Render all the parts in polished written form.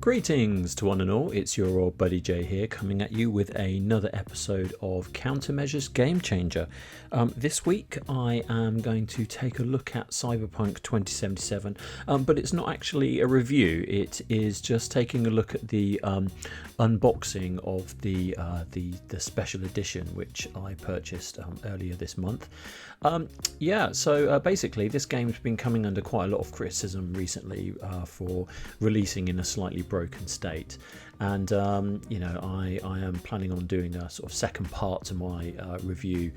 Greetings to one and all, it's your old buddy Jay here, coming at you with another episode of Countermeasures Game Changer. This week I am going to take a look at Cyberpunk 2077, but it's not actually a review, it is just taking a look at the unboxing of the special edition which I purchased earlier this month. So basically this game's been coming under quite a lot of criticism recently for releasing in a slightly broken state, and I am planning on doing a sort of second part to my review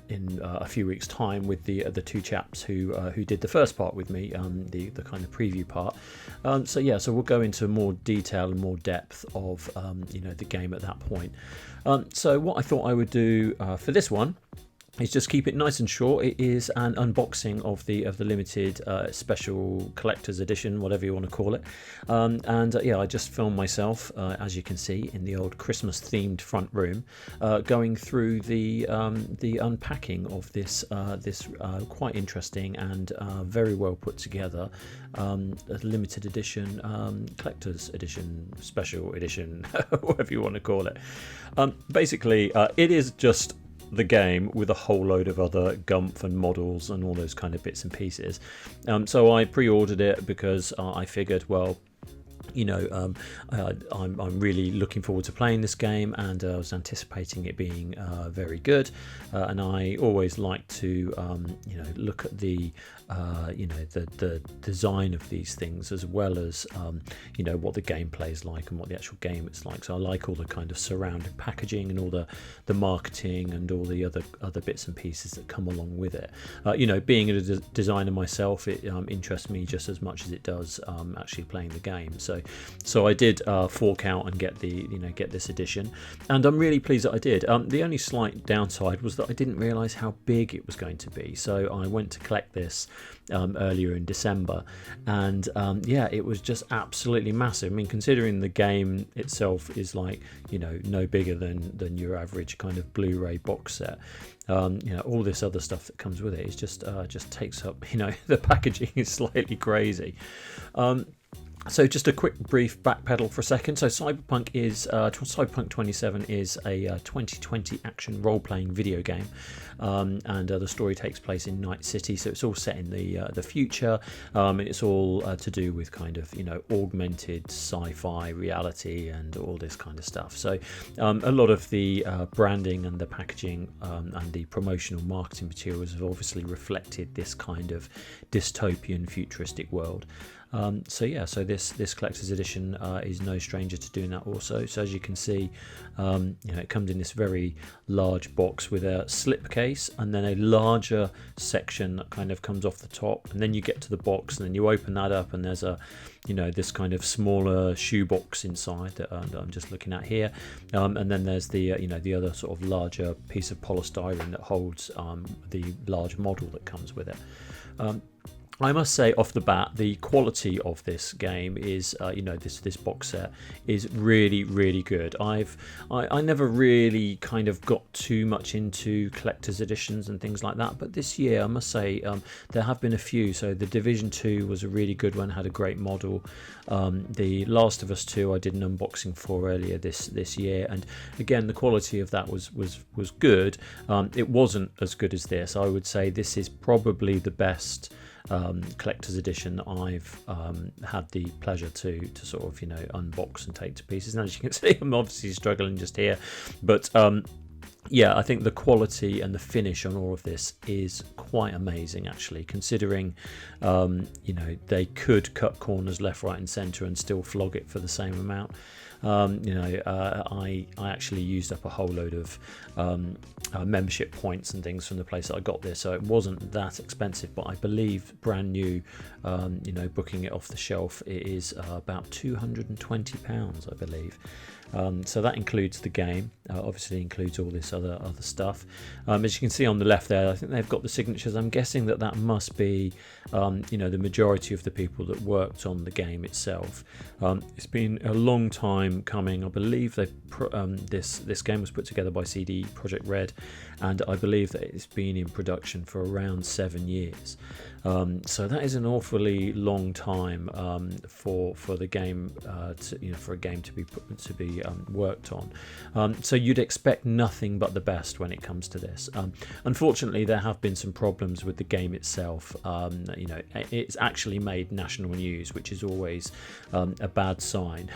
in a few weeks' time with the two chaps who did the first part with me, the kind of preview part. So we'll go into more detail and more depth of the game at that point. So what I thought I would do for this one is just keep it nice and short. It is an unboxing of the limited special collector's edition, whatever you want to call it. I just filmed myself, as you can see, in the old Christmas themed front room, going through the unpacking of this quite interesting and very well put together limited edition collector's edition, special edition, whatever you want to call it. Basically, it is just the game with a whole load of other gumph and models and all those kind of bits and pieces. So I pre-ordered it because I figured, well, I'm really looking forward to playing this game, and I was anticipating it being very good. And I always like to, look at the design of these things, as well as what the gameplay is like and what the actual game is like. So I like all the kind of surrounding packaging and all the marketing and all the other bits and pieces that come along with it. Being a designer myself, it interests me just as much as it does actually playing the game. So I did fork out and get this edition, and I'm really pleased that I did. The only slight downside was that I didn't realise how big it was going to be. So I went to collect this earlier in December, and it was just absolutely massive. I mean, considering the game itself is like no bigger than your average kind of Blu-ray box set. All this other stuff that comes with it is just takes up. The packaging is slightly crazy. So just a quick brief backpedal for a second. So Cyberpunk 27 is a 2020 action role-playing video game, and the story takes place in Night City. So it's all set in the future, and it's all to do with kind of augmented sci-fi reality and all this kind of stuff. So a lot of the branding and the packaging and the promotional marketing materials have obviously reflected this kind of dystopian futuristic world. So this collector's edition is no stranger to doing that also. So as you can see, it comes in this very large box with a slipcase and then a larger section that kind of comes off the top, and then you get to the box and then you open that up and there's a this kind of smaller shoebox inside that I'm just looking at here, and then there's the other sort of larger piece of polystyrene that holds the large model that comes with it. I must say off the bat, the quality of this game is, this box set is really, really good. I never really kind of got too much into collector's editions and things like that, but this year I must say there have been a few. So the Division 2 was a really good one, had a great model. The Last of Us 2 I did an unboxing for earlier this year, and again the quality of that was good. It wasn't as good as this. I would say this is probably the best collector's edition I've had the pleasure to sort of unbox and take to pieces. And as you can see, I'm obviously struggling just here, but I think the quality and the finish on all of this is quite amazing, actually, considering they could cut corners left, right and centre and still flog it for the same amount. I actually used up a whole load of membership points and things from the place that I got this, so it wasn't that expensive, but I believe brand new, booking it off the shelf, it is about £220, I believe. So that includes the game, obviously includes all this other stuff. As you can see on the left there, I think they've got the signatures. I'm guessing that must be the majority of the people that worked on the game itself. It's been a long time game coming. I believe this game was put together by CD Projekt Red, and I believe that it's been in production for around 7 years. So that is an awfully long time for the game, for a game to be worked on. So you'd expect nothing but the best when it comes to this. Unfortunately, there have been some problems with the game itself. It's actually made national news, which is always a bad sign,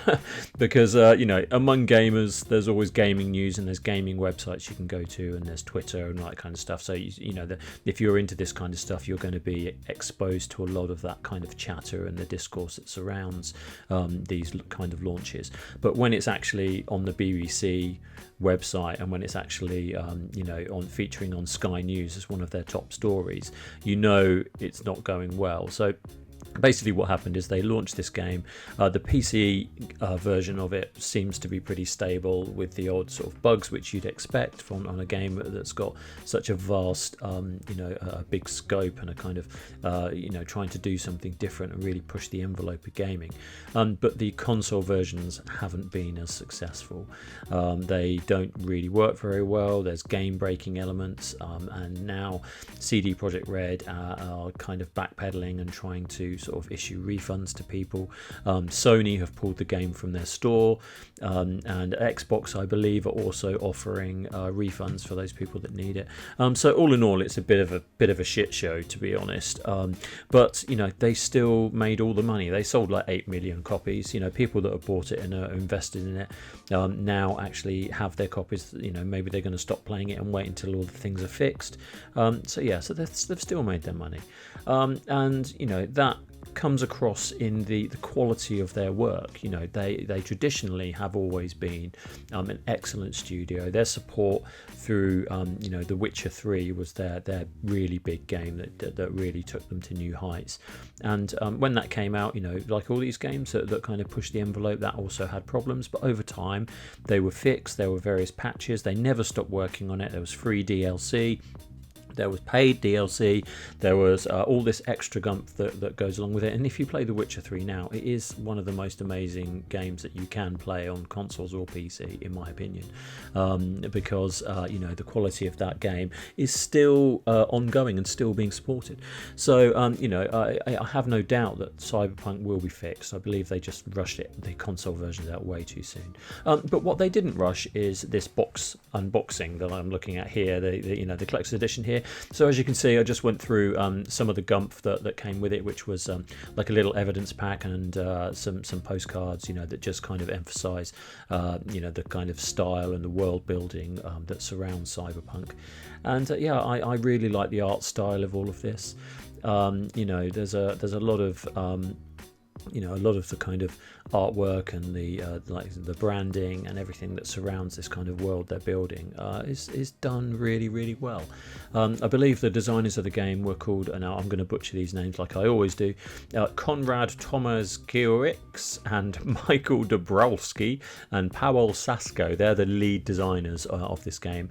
because among gamers, there's always gaming news, and there's gaming websites you can go to, and there's Twitter and all that kind of stuff. So if you're into this kind of stuff, you're going to be exposed to a lot of that kind of chatter and the discourse that surrounds these kind of launches. But when it's actually on the BBC website, and when it's actually featuring on Sky News as one of their top stories, it's not going well. So basically what happened is they launched this game. The PC version of it seems to be pretty stable, with the odd sort of bugs which you'd expect from on a game that's got such a vast a big scope, and a kind of trying to do something different and really push the envelope of gaming. But the console versions haven't been as successful. They don't really work very well. There's game breaking elements, and now CD Projekt Red are kind of backpedaling and trying to sort of issue refunds to people. Sony have pulled the game from their store, and Xbox, I believe, are also offering refunds for those people that need it. So all in all, it's a bit of a shit show, to be honest. But they still made all the money. They sold like 8 million copies. People that have bought it and are invested in it now actually have their copies. Maybe they're going to stop playing it and wait until all the things are fixed. So they've still made their money, and that comes across in the quality of their work. They traditionally have always been an excellent studio. Their support through The Witcher 3 was their really big game that really took them to new heights. And when that came out, like all these games that kind of pushed the envelope, that also had problems, but over time they were fixed. There were various patches. They never stopped working on it. There was free DLC, there was paid DLC, there was all this extra gumph that goes along with it. And if you play The Witcher 3 now, it is one of the most amazing games that you can play on consoles or PC, in my opinion, because the quality of that game is still ongoing and still being supported. So I have no doubt that Cyberpunk will be fixed. I believe they just rushed the console versions out way too soon. But what they didn't rush is this box unboxing that I'm looking at here, the collector's edition here. So as you can see, I just went through some of the gumph that came with it, which was like a little evidence pack and some postcards, that just kind of emphasise, the kind of style and the world building that surrounds Cyberpunk. And I really like the art style of all of this. There's a lot of a lot of the kind of artwork and the branding and everything that surrounds this kind of world they're building is done really, really well. I believe the designers of the game were called, and now I'm going to butcher these names like I always do, Konrad Tomaszkiewicz and Michael Dabrowski and Paweł Sasko. They're the lead designers of this game,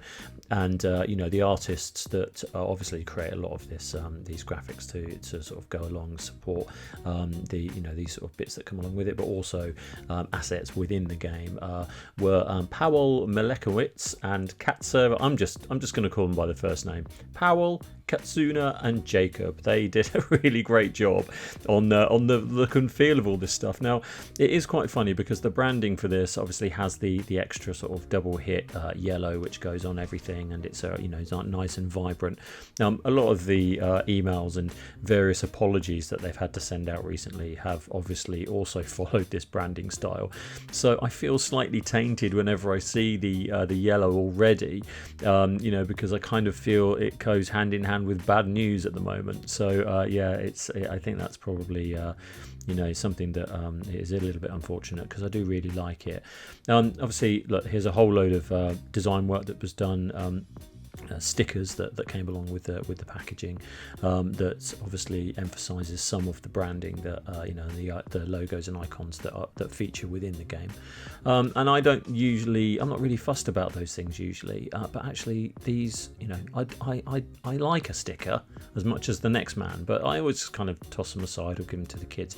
and the artists that obviously create a lot of these graphics to sort of go along and support these sort of bits that come along with it, but also assets within the game were Paweł Melekowicz and Katsura. I'm just going to call them by the first name. Paweł, Katsuna and Jacob. They did a really great job on the look and feel of all this stuff. Now, it is quite funny because the branding for this obviously has the extra sort of double hit yellow which goes on everything, and it's it's nice and vibrant. A lot of the emails and various apologies that they've had to send out recently have obviously also followed this branding style. So I feel slightly tainted whenever I see the yellow already, because I kind of feel it goes hand in hand with bad news at the moment. So I think that's probably something that is a little bit unfortunate, because I do really like it. Obviously, look, here's a whole load of design work that was done stickers that came along with the packaging, that obviously emphasises some of the branding that the logos and icons that feature within the game. And I'm not really fussed about those things usually, but actually these, I like a sticker as much as the next man, but I always kind of toss them aside or give them to the kids.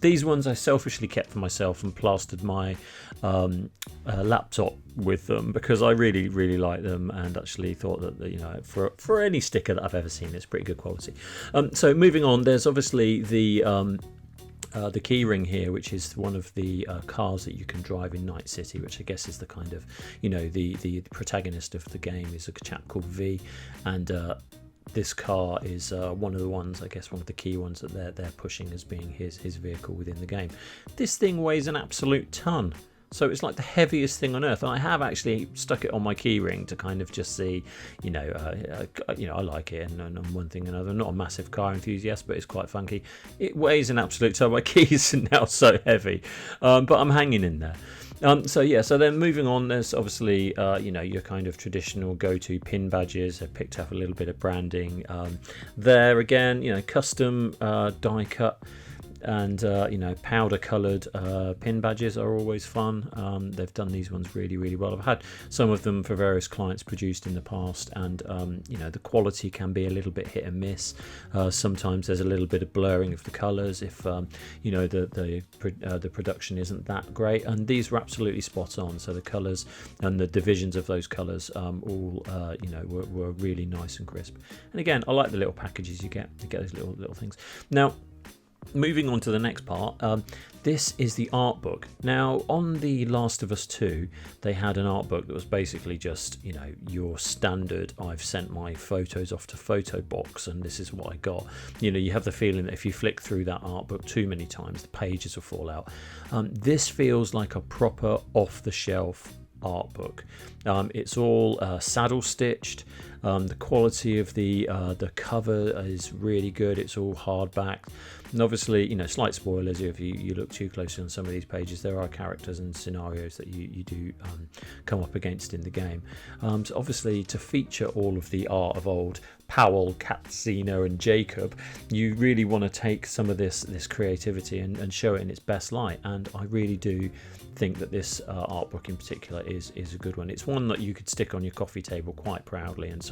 These ones I selfishly kept for myself and plastered my laptop with them because I really like them, and actually thought that for any sticker that I've ever seen, it's pretty good quality. So moving on, there's obviously the key ring here, which is one of the cars that you can drive in Night City, which I guess is the kind of the protagonist of the game is a chap called V, and this car is one of the ones, I guess, one of the key ones that they're pushing as being his vehicle within the game. This thing weighs an absolute ton. So it's like the heaviest thing on earth, and I have actually stuck it on my keyring to kind of just see, I like it, and on one thing and another. I'm not a massive car enthusiast, but it's quite funky. It weighs an absolute ton. My keys are now so heavy, but I'm hanging in there. So then moving on, there's obviously your kind of traditional go-to pin badges. I've picked up a little bit of branding there again, custom die cut and powder coloured pin badges are always fun. They've done these ones really well. I've had some of them for various clients produced in the past, and the quality can be a little bit hit and miss. Sometimes there's a little bit of blurring of the colours if the production isn't that great, and these were absolutely spot on. So the colours and the divisions of those colours all were really nice and crisp. And again, I like the little packages you get those little things. Now, moving on to the next part, this is the art book. Now, on The Last of Us 2, they had an art book that was basically just, your standard, I've sent my photos off to photo box and this is what I got. You have the feeling that if you flick through that art book too many times, the pages will fall out. This feels like a proper off-the-shelf art book. It's all saddle stitched. The quality of the cover is really good. It's all hardback. And obviously, slight spoilers if you look too closely on some of these pages, there are characters and scenarios that you do come up against in the game. So obviously, to feature all of the art of old Powell, Katsina and Jacob, you really want to take some of this creativity and show it in its best light. And I really do think that this art book in particular is a good one. It's one that you could stick on your coffee table quite proudly, and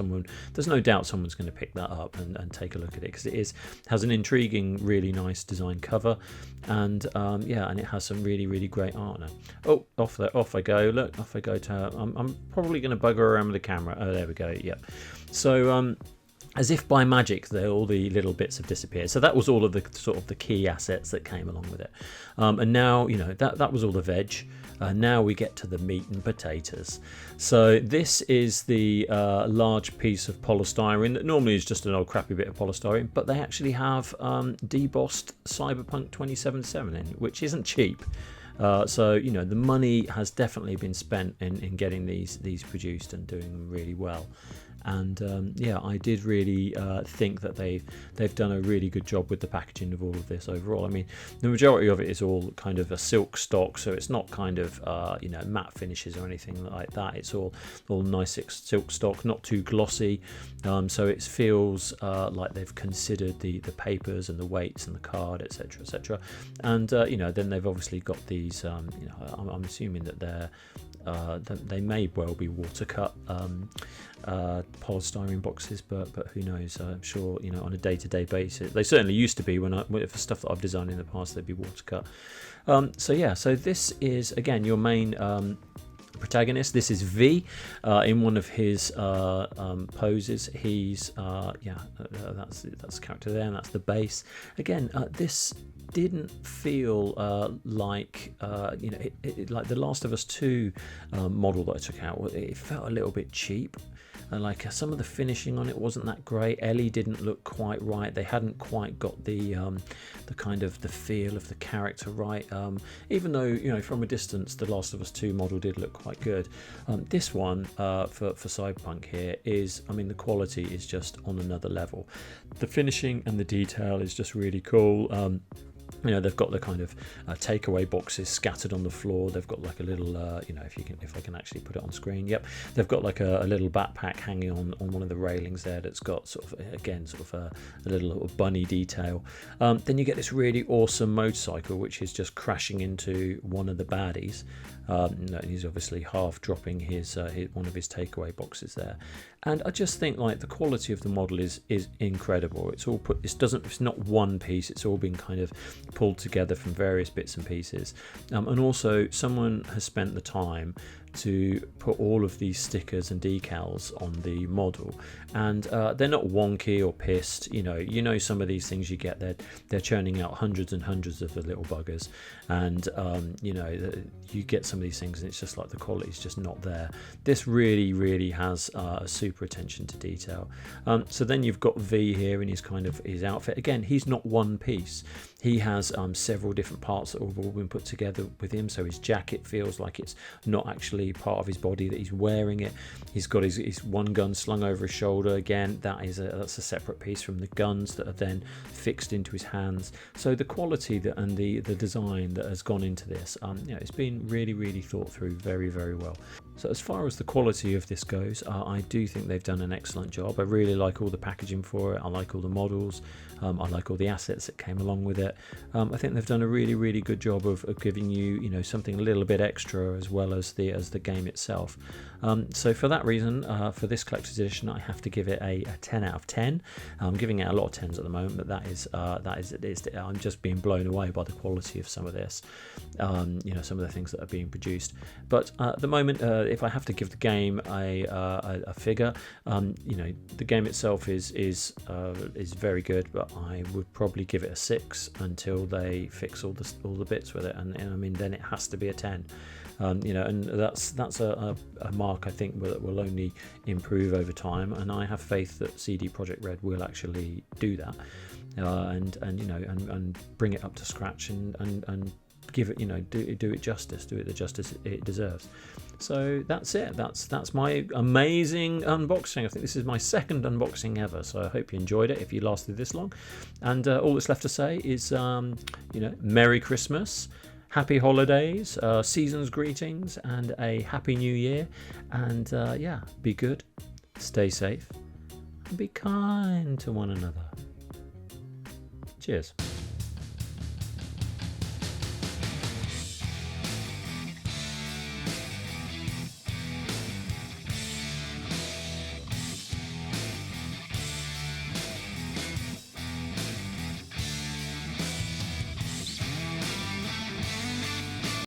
there's no doubt someone's going to pick that up and take a look at it, because it has an intriguing, really nice design cover, and and it has some really great art now. Oh, off I go. Look, off I go to. I'm probably going to bugger around with the camera. Oh, there we go. Yep. So as if by magic, all the little bits have disappeared. So that was all of the sort of the key assets that came along with it. And now, that was all the veg. Now we get to the meat and potatoes. So this is the large piece of polystyrene that normally is just an old crappy bit of polystyrene, but they actually have debossed Cyberpunk 2077 in, which isn't cheap. So the money has definitely been spent in getting these produced and doing them really well. And I did really think that they've done a really good job with the packaging of all of this overall. I mean, the majority of it is all kind of a silk stock, so it's not kind of matte finishes or anything like that. It's all nice silk stock, not too glossy, so it feels like they've considered the papers and the weights and the card, etc. And then they've obviously got these. I'm assuming that they may well be water cut polystyrene boxes, but who knows? I'm sure on a day-to-day basis they certainly used to be for stuff that I've designed in the past, they'd be water cut. So this is again your main protagonist. This is V in one of his poses. He's that's the character there, and that's the base. Again, this didn't feel like like the Last of Us 2 model that I took out. It felt a little bit cheap. Like some of the finishing on it wasn't that great. Ellie didn't look quite right. They hadn't quite got the kind of the feel of the character right. Even though from a distance the Last of Us 2 model did look quite good. This one for Cyberpunk here is, the quality is just on another level. The finishing and the detail is just really cool. You know, they've got the kind of takeaway boxes scattered on the floor. They've got like a little, you know, if I can actually put it on screen. Yep, they've got like a little backpack hanging on one of the railings there that's got sort of, again, sort of a little bunny detail. Then you get this really awesome motorcycle, which is just crashing into one of the baddies. He's obviously half dropping his one of his takeaway boxes there, and I just think like the quality of the model is incredible. It's all put. It's not one piece. It's all been kind of pulled together from various bits and pieces, and also someone has spent the time to put all of these stickers and decals on the model, and they're not wonky or pissed. You know some of these things you get, they're churning out hundreds and hundreds of the little buggers, and you get some of these things and it's just like the quality is just not there. This really has a super attention to detail. So then you've got V here in his outfit. Again, he's not one piece. He has several different parts that have all been put together with him. So his jacket feels like it's not actually part of his body, that he's wearing it. He's got his one gun slung over his shoulder. Again, that's a separate piece from the guns that are then fixed into his hands. So the quality and the design that has gone into this, it's been really thought through very well. So as far as the quality of this goes, I do think they've done an excellent job. I really like all the packaging for it. I like all the models. I like all the assets that came along with it. I think they've done a really good job of giving you something a little bit extra as well as the game itself. So for that reason, for this collector's edition, I have to give it a 10 out of 10. I'm giving it a lot of 10s at the moment, but that is I'm just being blown away by the quality of some of this. Some of the things that are being produced. But at the moment, if I have to give the game a figure, the game itself is very good, but I would probably give it a 6 until they fix all the bits with it, and I mean then it has to be a 10. And that's a mark I think that will only improve over time, and I have faith that CD Projekt Red will actually do that, and bring it up to scratch and give it, do it justice, do it the justice it deserves. So that's it. That's my amazing unboxing. I think this is my second unboxing ever, so I hope you enjoyed it if you lasted this long. And all that's left to say is, Merry Christmas, Happy Holidays, season's greetings, and a Happy New Year. And be good, stay safe, and be kind to one another. Cheers.